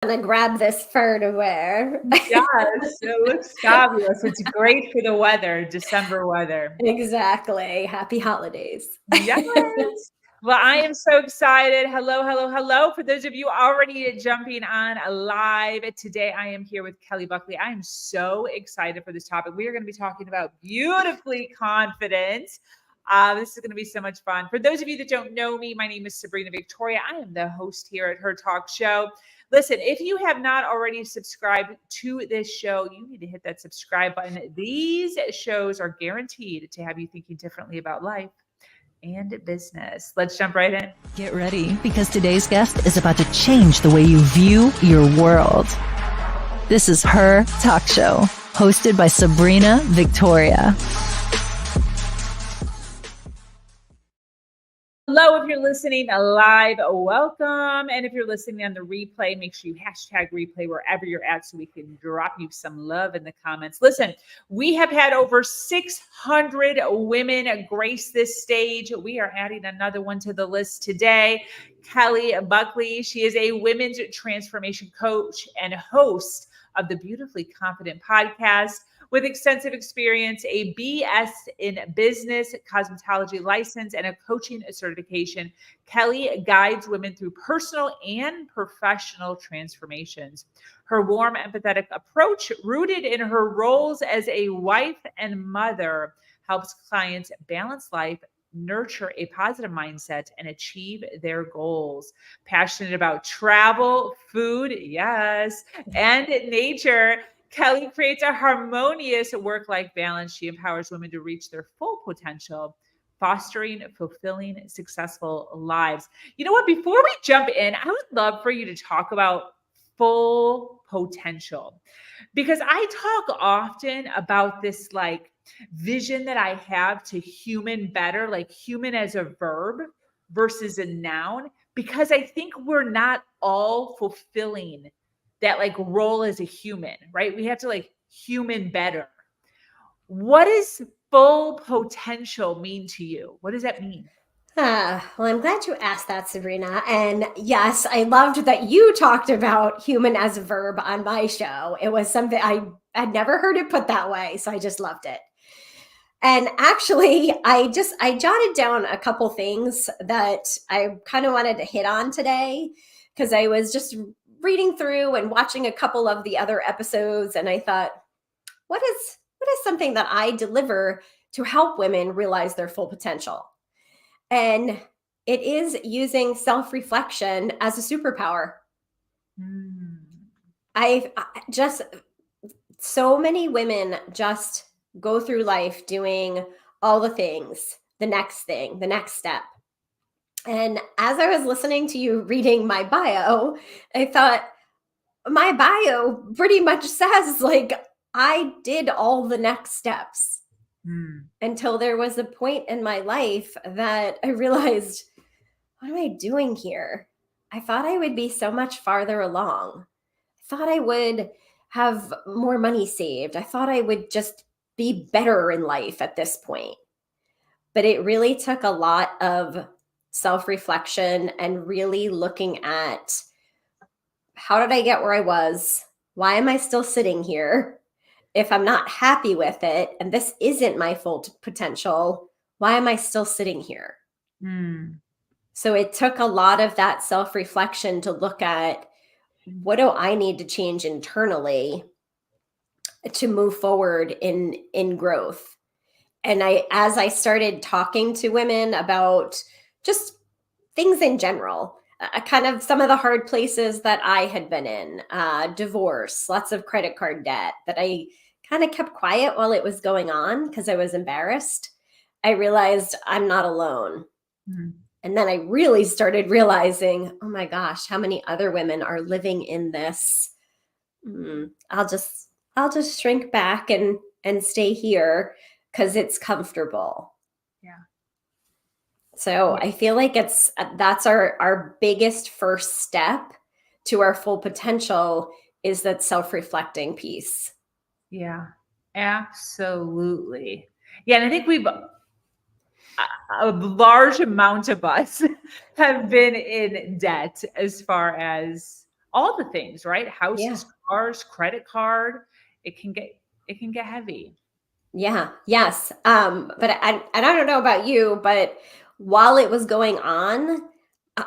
I'm gonna grab this fur to wear. Yes, it looks fabulous. It's great for the weather, December weather. Exactly. Happy holidays. Yes. Well, I am so excited. Hello, hello, hello. For those of you already jumping on live today, I am here with Kelly Buckley. I am so excited for this topic. We are going to be talking about beautifully confident. This is going to be so much fun. For those of you that don't know me, my name is Sabrina Victoria. I am the host here at Her Talk Show. Listen, if you have not already subscribed to this show, you need to hit that subscribe button. These shows are guaranteed to have you thinking differently about life and business. Let's jump right in. Get ready, because today's guest is about to change the way you view your world. This is Her Talk Show, hosted by Sabrina Victoria. Hello, if you're listening live, welcome. And if you're listening on the replay, make sure you hashtag replay wherever you're at so we can drop you some love in the comments. Listen, we have had over 600 women grace this stage. We are adding another one to the list today. Kelly Buckley. She is a women's transformation coach and host of the Beautifully Confident podcast. With extensive experience, a BS in business, cosmetology license, and a coaching certification, Kelly guides women through personal and professional transformations. Her warm, empathetic approach, rooted in her roles as a wife and mother, helps clients balance life, nurture a positive mindset, and achieve their goals. Passionate about travel, food, yes, and nature, Kelly creates a harmonious work-life balance. She empowers women to reach their full potential, fostering fulfilling, successful lives. You know what? Before we jump in, I would love for you to talk about full potential, because I talk often about this like vision that I have to human better, like human as a verb versus a noun, because I think we're not all fulfilling that like role as a human, right? We have to like human better. What does full potential mean to you? What does that mean? Well, I'm glad you asked that, Sabrina. And yes, I loved that you talked about human as a verb on my show. It was something I had never heard it put that way, so I just loved it. And actually, I jotted down a couple things that I kind of wanted to hit on today, because I was just reading through and watching a couple of the other episodes, and I thought, what is something that I deliver to help women realize their full potential? And it is using self-reflection as a superpower. I just, so many women just go through life doing all the things, the next thing, the next step. And as I was listening to you reading my bio, I thought, my bio pretty much says like I did all the next steps until there was a point in my life that I realized, what am I doing here? I thought I would be so much farther along. I thought I would have more money saved. I thought I would just be better in life at this point. But it really took a lot of self-reflection and really looking at, how did I get where I was? Why am I still sitting here? If I'm not happy with it and this isn't my full potential, why am I still sitting here? So it took a lot of that self-reflection to look at, what do I need to change internally to move forward in growth? And as I started talking to women about just things in general, kind of some of the hard places that I had been in, divorce, lots of credit card debt that I kind of kept quiet while it was going on because I was embarrassed, I realized I'm not alone. And then I really started realizing, oh my gosh, how many other women are living in this. I'll just shrink back and stay here because it's comfortable. Yeah. So I feel like that's our biggest first step to our full potential, is that self-reflecting piece. Yeah, absolutely. Yeah. And I think a large amount of us have been in debt as far as all the things, right? Houses, Yeah. cars, credit card. It can get heavy. Yeah. Yes. But I don't know about you, but while it was going on, I,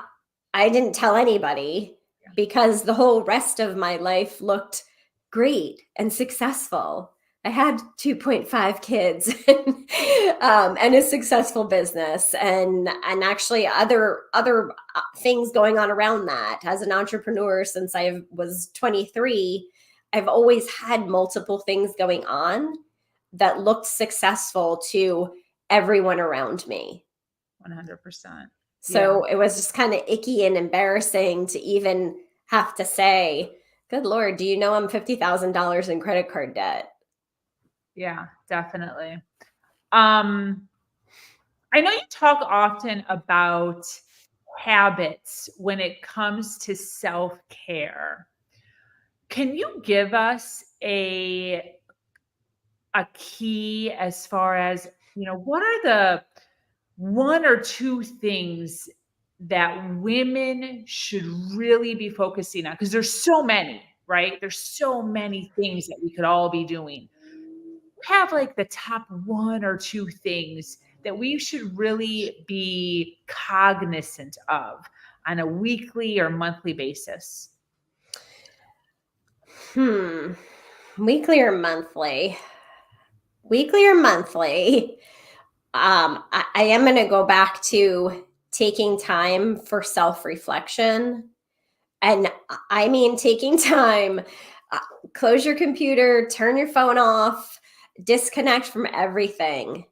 I didn't tell anybody because the whole rest of my life looked great and successful. I had 2.5 kids and a successful business and actually other things going on around that. As an entrepreneur since I was 23, I've always had multiple things going on that looked successful to everyone around me. 100%. So it was just kind of icky and embarrassing to even have to say, good Lord, do you know I'm $50,000 in credit card debt? Yeah, definitely. I know you talk often about habits when it comes to self-care. Can you give us a key as far as, what are the one or two things that women should really be focusing on? Because there's so many, right? There's so many things that we could all be doing. Have like the top one or two things that we should really be cognizant of on a weekly or monthly basis? Weekly or monthly? Weekly or monthly? I am going to go back to taking time for self-reflection. And I mean, taking time, close your computer, turn your phone off, disconnect from everything,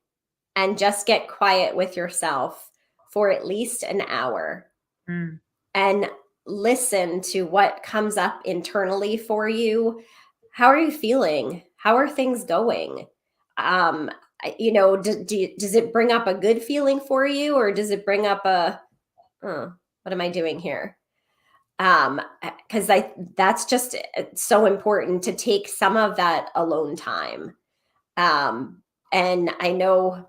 and just get quiet with yourself for at least an hour. And listen to what comes up internally for you. How are you feeling? How are things going? Does it bring up a good feeling for you, or does it bring up a, oh, what am I doing here? Because that's just so important to take some of that alone time. And I know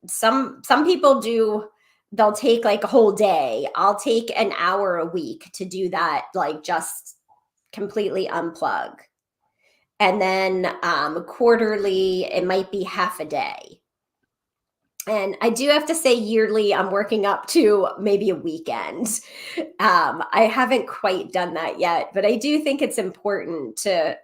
some people do, they'll take like a whole day. I'll take an hour a week to do that, like just completely unplug. And then quarterly, it might be half a day. And I do have to say, yearly, I'm working up to maybe a weekend. I haven't quite done that yet, but I do think it's important to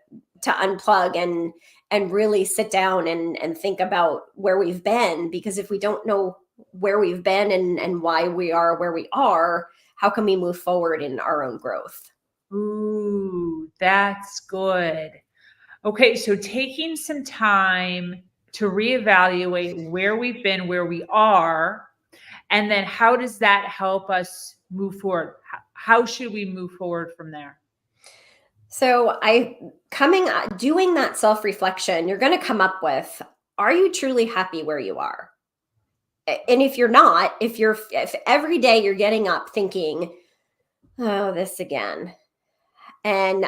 unplug and really sit down and think about where we've been. Because if we don't know where we've been and why we are where we are, how can we move forward in our own growth? Ooh, that's good. Okay, so taking some time to reevaluate where we've been, where we are, and then how does that help us move forward? How should we move forward from there? So doing that self-reflection, you're going to come up with, are you truly happy where you are? And if you're not, if every day you're getting up thinking, oh, this again. And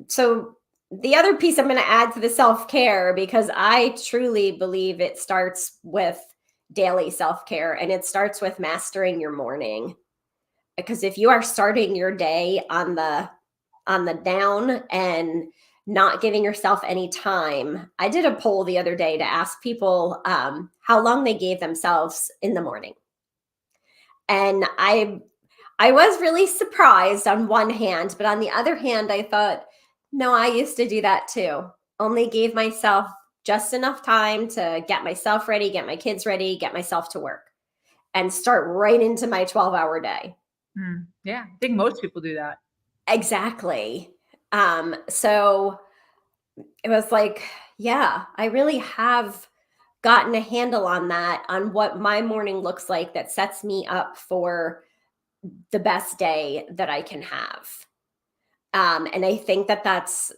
so the other piece I'm going to add to the self-care, because I truly believe it starts with daily self-care, and it starts with mastering your morning. Because if you are starting your day on the down and not giving yourself any time. I did a poll the other day to ask people how long they gave themselves in the morning. And I was really surprised on one hand, but on the other hand, I thought, no, I used to do that too. Only gave myself just enough time to get myself ready, get my kids ready, get myself to work, and start right into my 12-hour day. Yeah, I think most people do that. Exactly. So it was like, yeah, I really have gotten a handle on that, on what my morning looks like that sets me up for the best day that I can have. And I think that's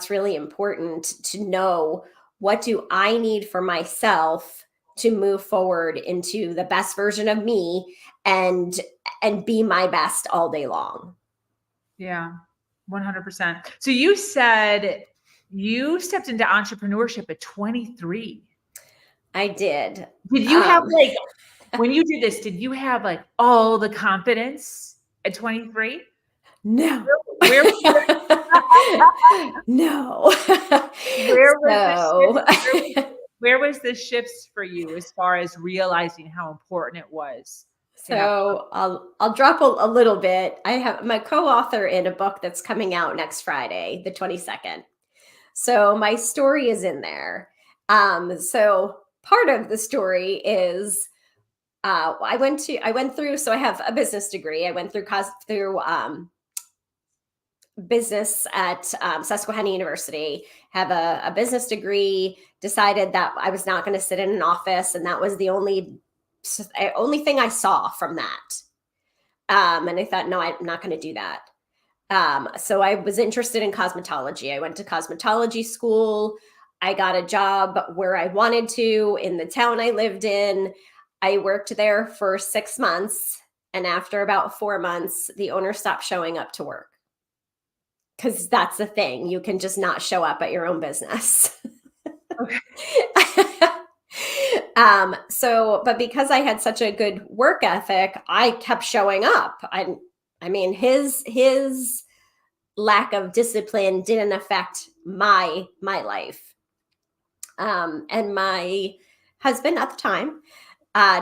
really important to know, what do I need for myself to move forward into the best version of me and be my best all day long. Yeah, 100%. So you said you stepped into entrepreneurship at 23. I did. Did you have when you did this, did you have all the confidence at 23? No. Where No. where was the So shift? Where was the shifts for you as far as realizing how important it was to have? So I'll drop a little bit. I have my co-author in a book that's coming out next Friday, the 22nd. So my story is in there. So part of the story is I went through. So I have a business degree. I went through business at Susquehanna University. Have a business degree. Decided that I was not going to sit in an office, and that was the only thing I saw from that. And I thought, no, I'm not going to do that. So I was interested in cosmetology. I went to cosmetology school. I got a job where I wanted to in the town I lived in. I worked there for 6 months. And after about 4 months, the owner stopped showing up to work. Because that's the thing. You can just not show up at your own business. Okay. But because I had such a good work ethic, I kept showing up. I mean, his lack of discipline didn't affect my life. And my husband at the time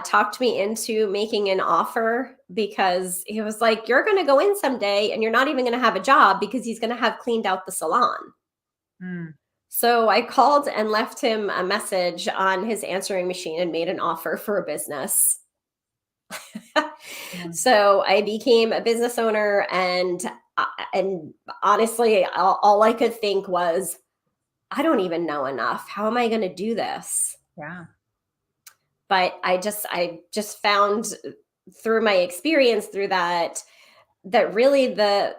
talked me into making an offer because he was like, "You're going to go in someday and you're not even going to have a job because he's going to have cleaned out the salon." Mm. So I called and left him a message on his answering machine and made an offer for a business. So I became a business owner, and honestly, all I could think was, I don't even know enough. How am I going to do this? Yeah. But I just found through my experience through that really the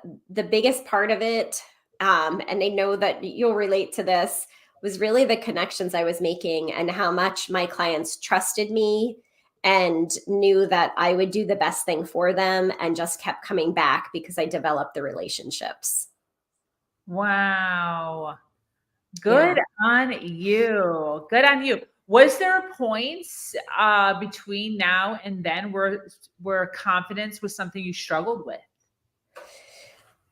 biggest part of it, and I know that you'll relate to this, was really the connections I was making and how much my clients trusted me and knew that I would do the best thing for them, and just kept coming back because I developed the relationships. Wow. Good on you. Good on you. Was there points between now and then where confidence was something you struggled with?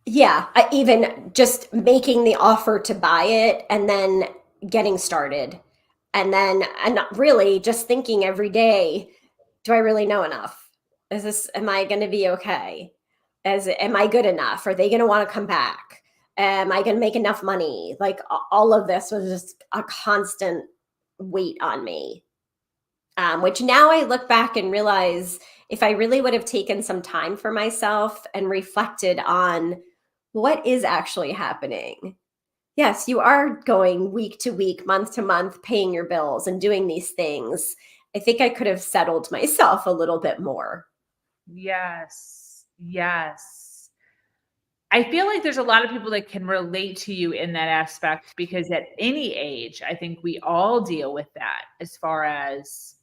Yeah, even just making the offer to buy it and then getting started. And not really just thinking every day, do I really know enough? Am I going to be okay? Am I good enough? Are they going to want to come back? Am I going to make enough money? Like all of this was just a constant weight on me. Which now I look back and realize, if I really would have taken some time for myself and reflected on what is actually happening. Yes, you are going week to week, month to month, paying your bills and doing these things. I think I could have settled myself a little bit more. Yes. Yes. I feel like there's a lot of people that can relate to you in that aspect, because at any age, I think we all deal with that, as far as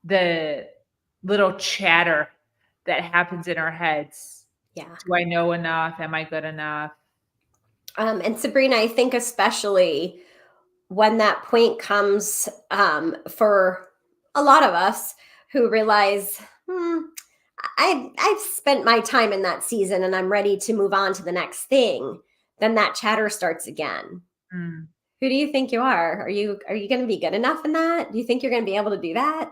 the little chatter that happens in our heads. Yeah. Do I know enough? Am I good enough? And Sabrina, I think especially when that point comes, for a lot of us who realize, I've spent my time in that season and I'm ready to move on to the next thing, then that chatter starts again. Mm. Who do you think you are? Are you going to be good enough in that? Do you think you're going to be able to do that?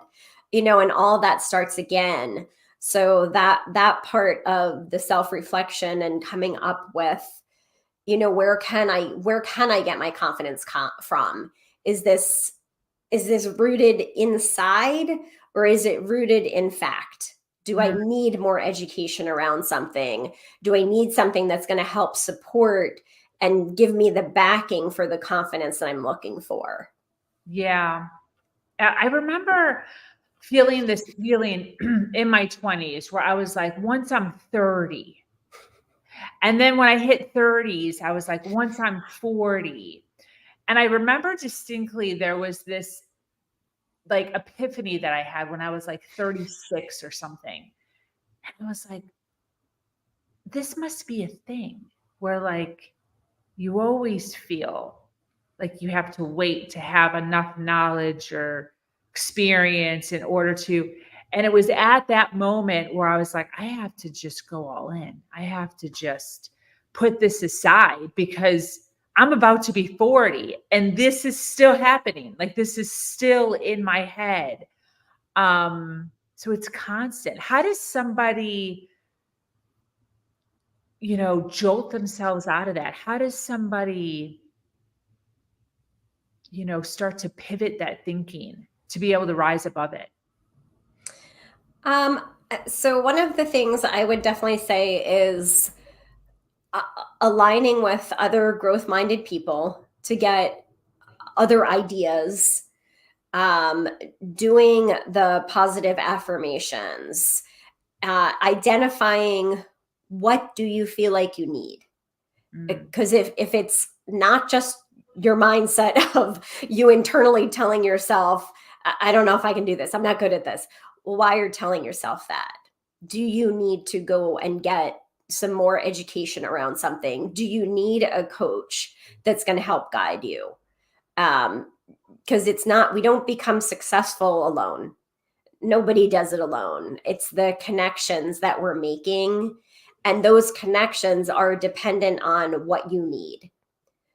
And all that starts again. So that part of the self-reflection and coming up with, where can I get my confidence from? Is this rooted inside, or is it rooted in fact? Do I need more education around something? Do I need something that's going to help support and give me the backing for the confidence that I'm looking for? Yeah. I remember feeling this feeling in my 20s where I was like, once I'm 30. And then when I hit 30s, I was like, once I'm 40. And I remember distinctly there was this like epiphany that I had when I was like 36 or something. And I was like, this must be a thing where like you always feel like you have to wait to have enough knowledge or experience in order to. And it was at that moment where I was like, I have to just go all in. I have to just put this aside because I'm about to be 40 and this is still happening. Like this is still in my head. So it's constant. How does somebody, jolt themselves out of that? How does somebody, start to pivot that thinking to be able to rise above it? So one of the things I would definitely say is aligning with other growth-minded people to get other ideas, doing the positive affirmations, identifying what do you feel like you need. Because if it's not just your mindset of you internally telling yourself, I don't know if I can do this, I'm not good at this. Well, why you're telling yourself that? Do you need to go and get some more education around something? Do you need a coach that's going to help guide you? Because we don't become successful alone. Nobody does it alone. It's the connections that we're making. And those connections are dependent on what you need.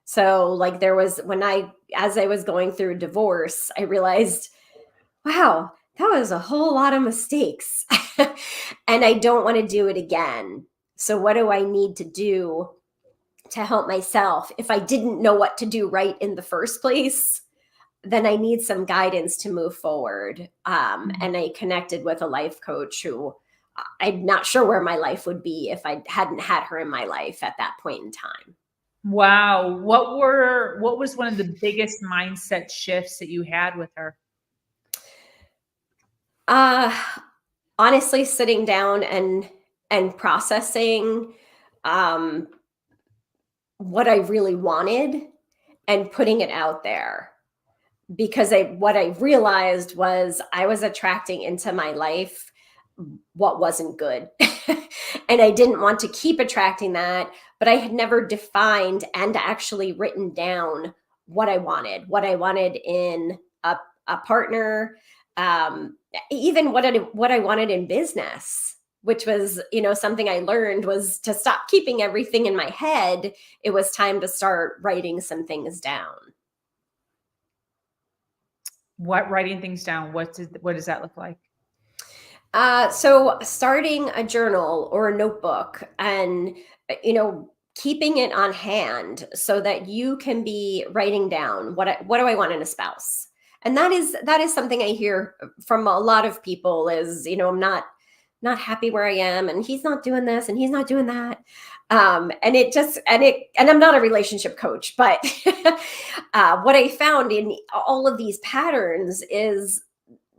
So like as I was going through divorce, I realized, wow, that was a whole lot of mistakes. And I don't want to do it again. So what do I need to do to help myself? If I didn't know what to do right in the first place, then I need some guidance to move forward. And I connected with a life coach who I'm not sure where my life would be if I hadn't had her in my life at that point in time. Wow. What was one of the biggest mindset shifts that you had with her? Honestly, sitting down and processing what I really wanted and putting it out there. Because what I realized was I was attracting into my life what wasn't good. And I didn't want to keep attracting that, but I had never defined and actually written down what I wanted in a partner, even what I wanted in business, which was, something I learned was to stop keeping everything in my head. It was time to start writing some things down. Writing things down? What does that look like? So starting a journal or a notebook and, keeping it on hand so that you can be writing down what do I want in a spouse? And that is something I hear from a lot of people is, I'm not happy where I am and he's not doing this and he's not doing that. And I'm not a relationship coach, but what I found in all of these patterns is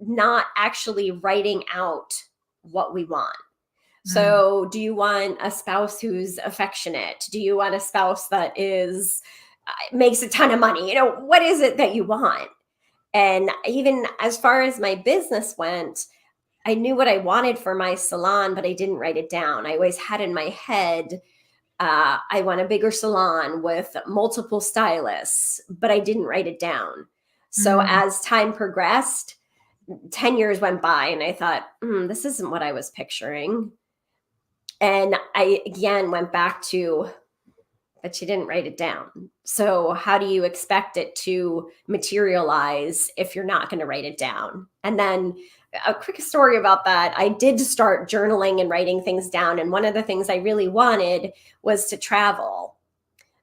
not actually writing out what we want. So do you want a spouse who's affectionate? Do you want a spouse that makes a ton of money? What is it that you want? And even as far as my business went, I knew what I wanted for my salon, but I didn't write it down. I always had in my head, I want a bigger salon with multiple stylists, but I didn't write it down. So as time progressed, 10 years went by and I thought, this isn't what I was picturing. And I again went back to, but you didn't write it down. So how do you expect it to materialize if you're not going to write it down? And then a quick story about that. I did start journaling and writing things down. And one of the things I really wanted was to travel.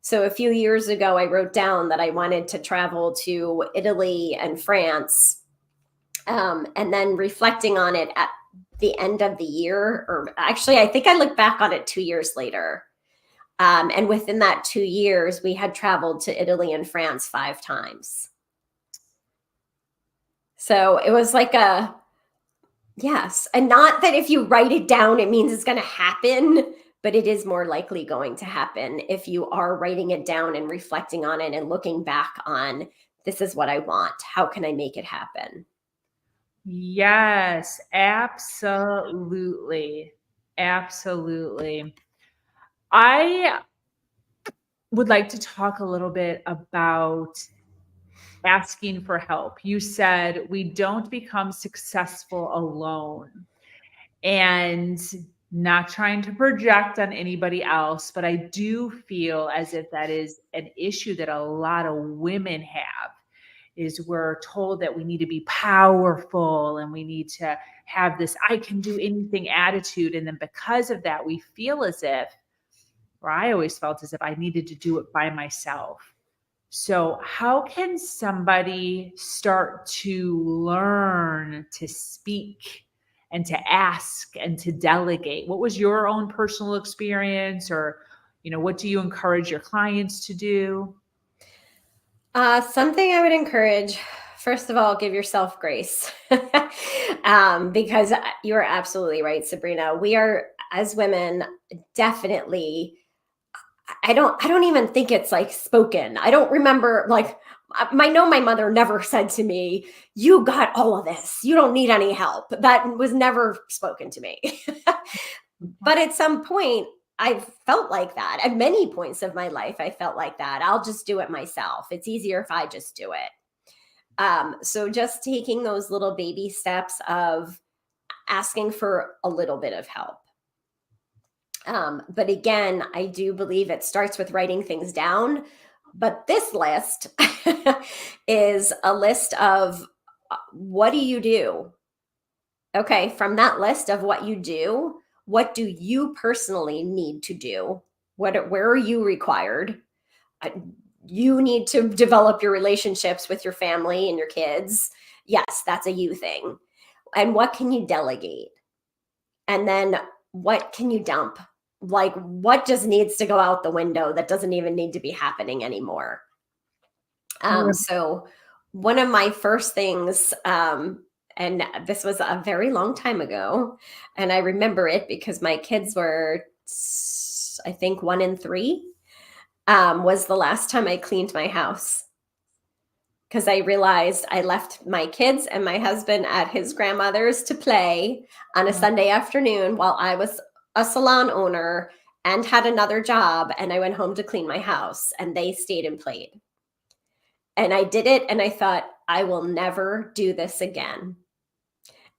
So a few years ago, I wrote down that I wanted to travel to Italy and France. And then reflecting on it at the end of the year, or actually, I think I look back on it 2 years later. And within that 2 years, we had traveled to Italy and France 5 times. So it was like yes. And not that if you write it down, it means it's going to happen, but it is more likely going to happen if you are writing it down and reflecting on it and looking back on, this is what I want. How can I make it happen? Yes, absolutely. Absolutely. I would like to talk a little bit about asking for help. You said we don't become successful alone, and not trying to project on anybody else, but I do feel as if that is an issue that a lot of women have, is we're told that we need to be powerful and we need to have this I can do anything attitude. And then because of that, we feel as if, or I always felt as if I needed to do it by myself. So how can somebody start to learn to speak and to ask and to delegate? What was your own personal experience, or, what do you encourage your clients to do? Something I would encourage, first of all, give yourself grace. Because you are absolutely right, Sabrina. We are, as women, definitely, I don't even think it's like spoken. I don't remember, like, I know my mother never said to me, you got all of this, you don't need any help. That was never spoken to me. But at some point, I felt like that. At many points of my life, I felt like that. I'll just do it myself. It's easier if I just do it. So just taking those little baby steps of asking for a little bit of help. But again, I do believe it starts with writing things down. But this list is a list of what do you do? Okay, from that list of what you do, what do you personally need to do? Where are you required? You need to develop your relationships with your family and your kids. Yes, that's a you thing. And what can you delegate? And then what can you dump? Like, what just needs to go out the window that doesn't even need to be happening anymore? So one of my first things, and this was a very long time ago, and I remember it because my kids were, I think, 1 and 3, was the last time I cleaned my house. Because I realized I left my kids and my husband at his grandmother's to play on a Sunday afternoon while I was a salon owner and had another job, and I went home to clean my house, and they stayed and played. And I did it, and I thought, I will never do this again.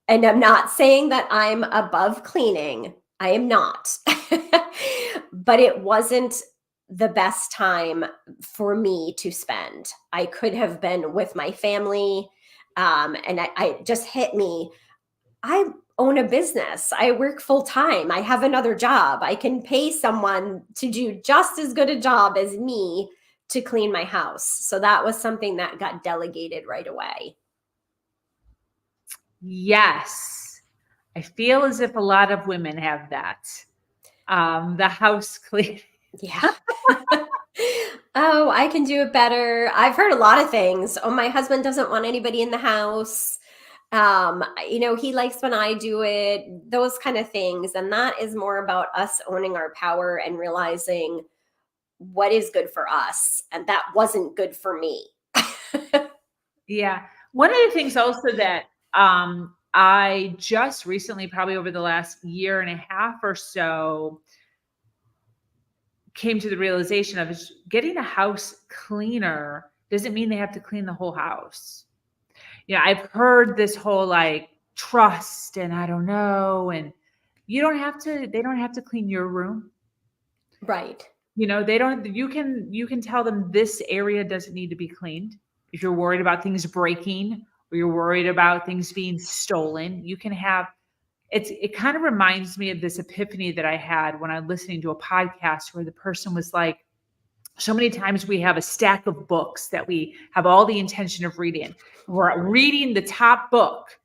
And I'm not saying that I'm above cleaning. I am not. But it wasn't the best time for me to spend. I could have been with my family. And I just hit me. I own a business. I work full time. I have another job. I can pay someone to do just as good a job as me to clean my house. So that was something that got delegated right away. Yes. I feel as if a lot of women have that. The house cleaning. Yeah. Oh, I can do it better. I've heard a lot of things. Oh, my husband doesn't want anybody in the house. He likes when I do it, those kind of things. And that is more about us owning our power and realizing what is good for us. And that wasn't good for me. Yeah. One of the things also that I just recently, probably over the last year and a half or so, came to the realization of is getting a house cleaner doesn't mean they have to clean the whole house. I've heard this whole like trust and I don't know, and they don't have to clean your room. Right. You can tell them this area doesn't need to be cleaned. If you're worried about things breaking or you're worried about things being stolen, you can have it kind of reminds me of this epiphany that I had when I'm listening to a podcast where the person was like, so many times we have a stack of books that we have all the intention of reading. We're reading the top book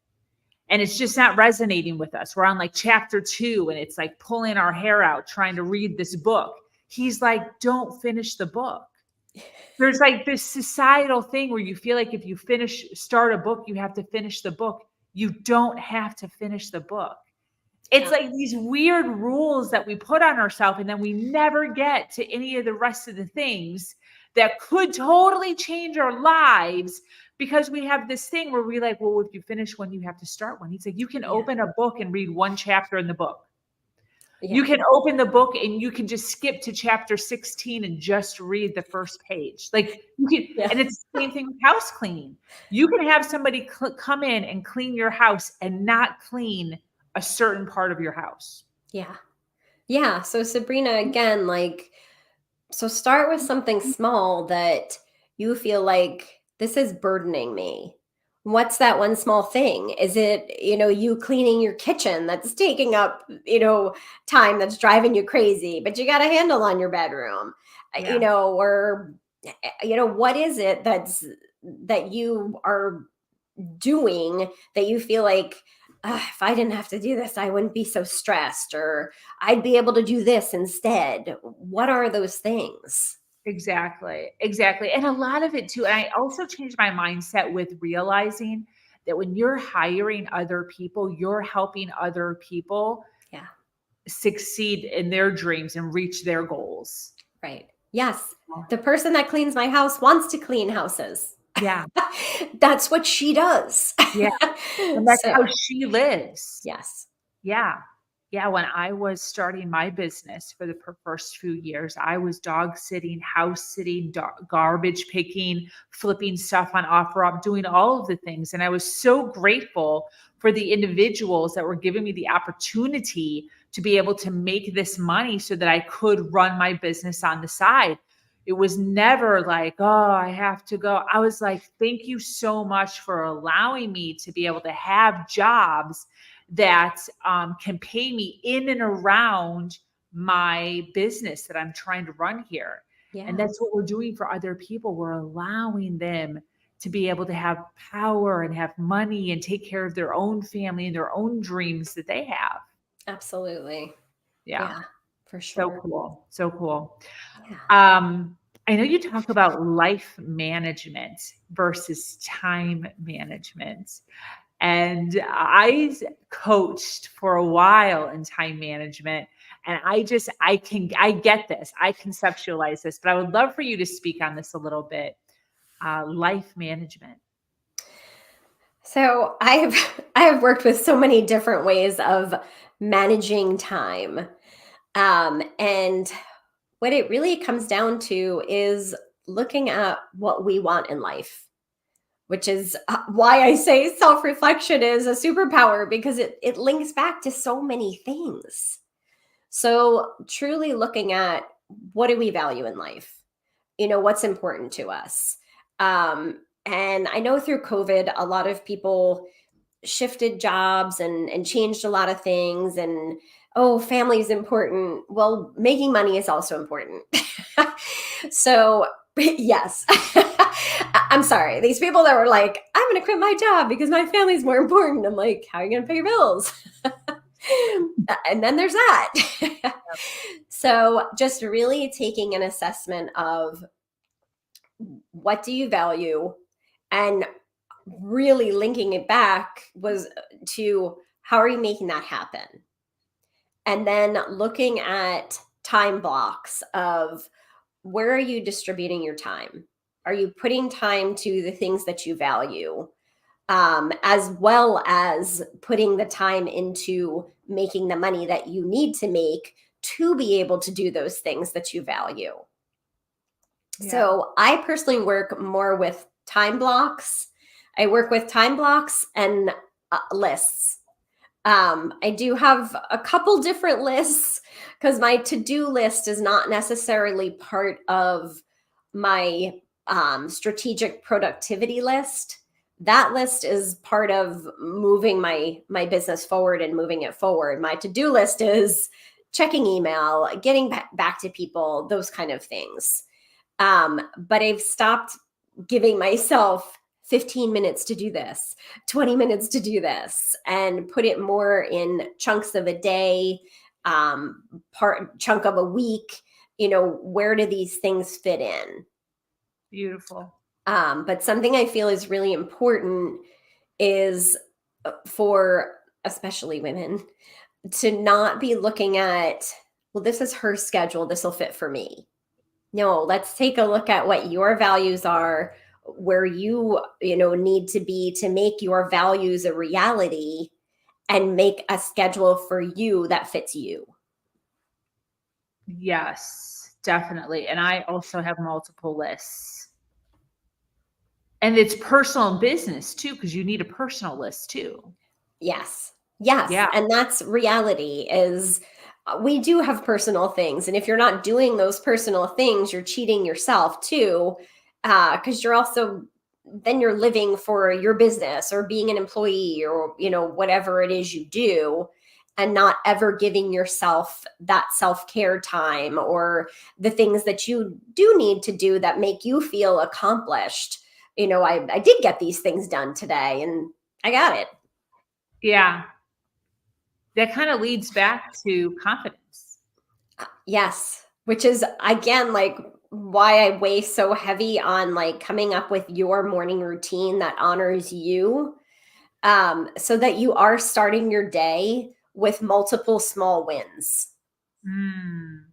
and it's just not resonating with us. We're on like chapter 2 and it's like pulling our hair out trying to read this book. He's like, don't finish the book. There's like this societal thing where you feel like if you start a book, you have to finish the book. You don't have to finish the book. It's like these weird rules that we put on ourselves, and then we never get to any of the rest of the things that could totally change our lives because we have this thing where we like, well, if you finish one, you have to start one. He's like, you can open a book and read one chapter in the book. You can open the book and you can just skip to chapter 16 and just read the first page. Like you can, and it's the same thing with house cleaning. You can have somebody come in and clean your house and not clean a certain part of your house. Yeah. Yeah. So Sabrina, again, like, so start with something small that you feel like this is burdening me. What's that one small thing? Is it, you cleaning your kitchen that's taking up, time, that's driving you crazy, but you got a handle on your bedroom, or, what is it that you are doing that you feel like, if I didn't have to do this, I wouldn't be so stressed, or I'd be able to do this instead. What are those things? Exactly. And a lot of it too. And I also changed my mindset with realizing that when you're hiring other people, you're helping other people succeed in their dreams and reach their goals. Right. Yes. The person that cleans my house wants to clean houses. Yeah. That's what she does. Yeah. And that's how she lives. Yes. Yeah. Yeah. When I was starting my business for the first few years, I was dog sitting, house sitting, garbage picking, flipping stuff on OfferUp, doing all of the things. And I was so grateful for the individuals that were giving me the opportunity to be able to make this money so that I could run my business on the side. It was never like, oh, I have to go. I was like, thank you so much for allowing me to be able to have jobs that can pay me in and around my business that I'm trying to run here. Yeah. And that's what we're doing for other people. We're allowing them to be able to have power and have money and take care of their own family and their own dreams that they have. Absolutely. Yeah. For sure. So cool. Yeah. I know you talk about life management versus time management. And I coached for a while in time management. And I get this, I conceptualize this, but I would love for you to speak on this a little bit. Life management. So I have worked with so many different ways of managing time. And what it really comes down to is looking at what we want in life, which is why I say self-reflection is a superpower, because it links back to so many things. So truly looking at, what do we value in life? What's important to us? And I know through COVID, a lot of people shifted jobs and changed a lot of things, and family is important. Well, making money is also important. So yes, I'm sorry. These people that were like, I'm going to quit my job because my family's more important. I'm like, how are you going to pay your bills? And then there's that. So just really taking an assessment of, what do you value, and really linking it back was to, how are you making that happen? And then looking at time blocks of, where are you distributing your time? Are you putting time to the things that you value, as well as putting the time into making the money that you need to make to be able to do those things that you value? Yeah. So I personally work more with time blocks. I work with time blocks and lists. I do have a couple different lists, because my to-do list is not necessarily part of my strategic productivity list. That list is part of moving my business forward and moving it forward. My to-do list is checking email, getting back to people, those kind of things. But I've stopped giving myself 15 minutes to do this, 20 minutes to do this, and put it more in chunks of a day, chunk of a week. Where do these things fit in? Beautiful. But something I feel is really important is for especially women to not be looking at, well, this is her schedule, this will fit for me. No, let's take a look at what your values are, where you need to be to make your values a reality, and make a schedule for you that fits you. Yes, definitely. And I also have multiple lists. And it's personal business too, because you need a personal list too. Yes. Yes. Yeah. And that's reality is we do have personal things. And if you're not doing those personal things, you're cheating yourself too. Because you're also then you're living for your business or being an employee or whatever it is you do, and not ever giving yourself that self-care time or the things that you do need to do that make you feel accomplished. I did get these things done today and I got it. Yeah. That kind of leads back to confidence. Yes, which is again like why I weigh so heavy on like coming up with your morning routine that honors you, so that you are starting your day with multiple small wins. Mm.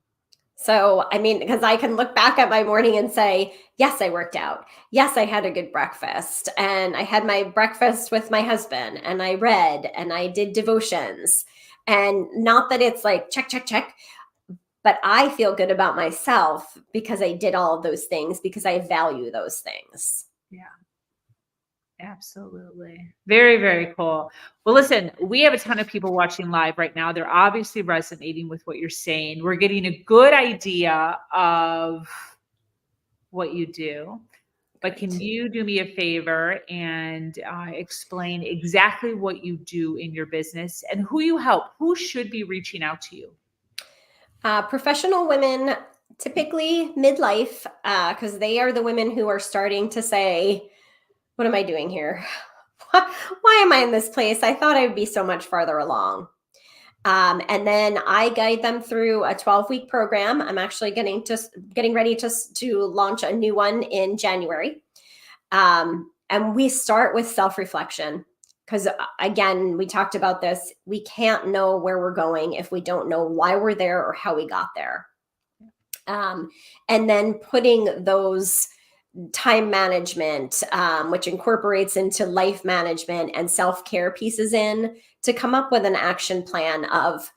So, I mean, because I can look back at my morning and say, yes, I worked out. Yes, I had a good breakfast. And I had my breakfast with my husband and I read and I did devotions. And not that it's like check, check, check, but I feel good about myself because I did all of those things because I value those things. Yeah. Absolutely. Very, very cool. Well, listen, we have a ton of people watching live right now. They're obviously resonating with what you're saying. We're getting a good idea of what you do. But can you do me a favor and explain exactly what you do in your business and who you help? Who should be reaching out to you? Professional women, typically midlife, because they are the women who are starting to say, what am I doing here? Why am I in this place? I thought I would be so much farther along. And then I guide them through a 12-week program. I'm actually getting ready to launch a new one in January. And we start with self-reflection because again, we talked about this. We can't know where we're going if we don't know why we're there or how we got there. And then putting those time management, which incorporates into life management and self-care pieces in to come up with an action plan of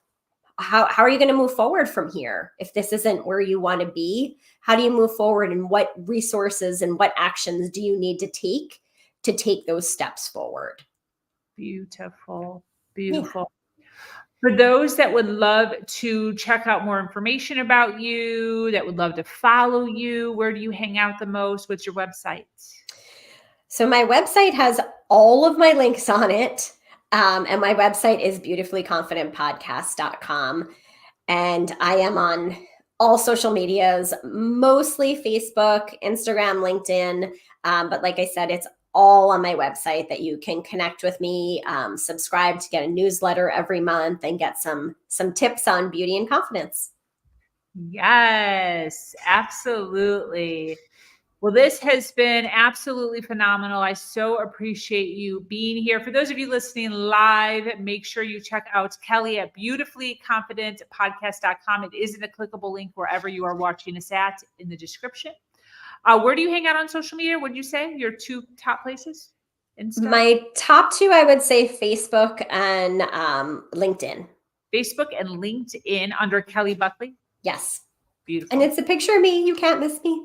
how are you going to move forward from here? If this isn't where you want to be, how do you move forward and what resources and what actions do you need to take those steps forward? Beautiful. Beautiful. Yeah. For those that would love to check out more information about you, that would love to follow you, where do you hang out the most? What's your website? So my website has all of my links on it. And my website is beautifullyconfidentpodcast.com. And I am on all social medias, mostly Facebook, Instagram, LinkedIn. But like I said, it's all on my website that you can connect with me, subscribe to get a newsletter every month and get some tips on beauty and confidence. Yes, absolutely. Well, this has been absolutely phenomenal. I so appreciate you being here. For those of you listening live, make sure you check out Kelly at beautifullyconfidentpodcast.com. It is in a clickable link wherever you are watching us at in the description. Where do you hang out on social media? What did you say? Your two top places? Insta? My top two, I would say Facebook and LinkedIn. Facebook and LinkedIn under Kelly Buckley? Yes. Beautiful. And it's a picture of me. You can't miss me.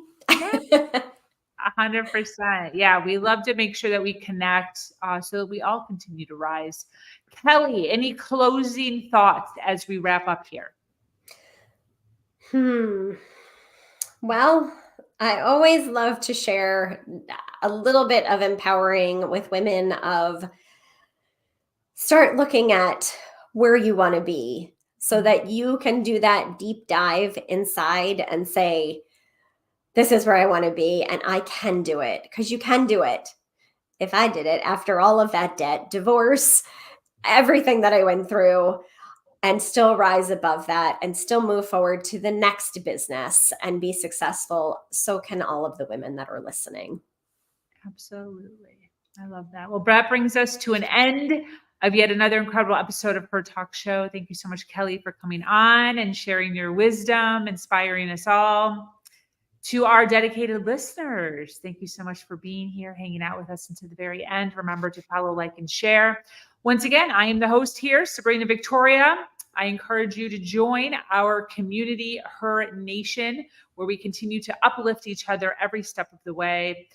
100%. Yeah, we love to make sure that we connect so that we all continue to rise. Kelly, any closing thoughts as we wrap up here? Well, I always love to share a little bit of empowering with women of start looking at where you want to be so that you can do that deep dive inside and say, this is where I want to be and I can do it, because you can do it. If I did it after all of that debt, divorce, everything that I went through, and still rise above that and still move forward to the next business and be successful, so can all of the women that are listening. Absolutely. I love that. Well, that brings us to an end of yet another incredible episode of Her Talk Show. Thank you so much, Kelly, for coming on and sharing your wisdom, inspiring us all. To our dedicated listeners, thank you so much for being here, hanging out with us until the very end. Remember to follow, like, and share. Once again, I am the host here, Sabrina Victoria. I encourage you to join our community, Her Nation, where we continue to uplift each other every step of the way.